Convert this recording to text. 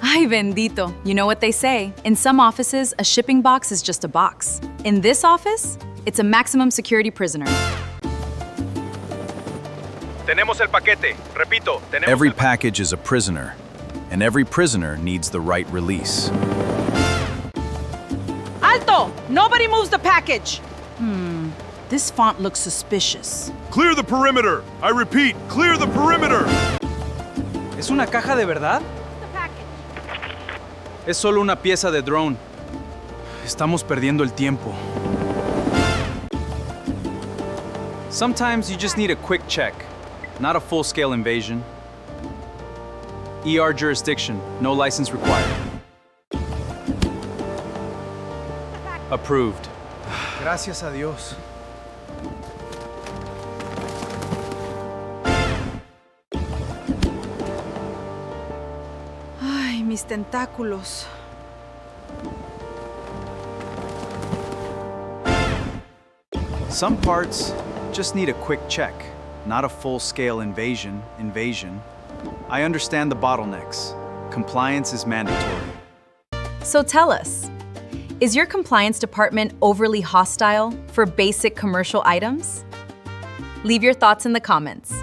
Ay, bendito. You know what they say. In some offices, a shipping box is just a box. In this office, it's a maximum security prisoner. Tenemos el paquete. Repito, tenemos Every package is a prisoner, and every prisoner needs the right release. Alto! Nobody moves the package! This font looks suspicious. Clear the perimeter! I repeat, clear the perimeter! ¿Es una caja de verdad? Es solo una pieza de drone. Estamos perdiendo el tiempo. Sometimes you just need a quick check, not a full-scale invasion. ER jurisdiction, no license required. Approved. Gracias a Dios. Ay, mis tentáculos. Some parts just need a quick check, not a full-scale invasion. I understand the bottlenecks. Compliance is mandatory. So tell us, is your compliance department overly hostile for basic commercial items? Leave your thoughts in the comments.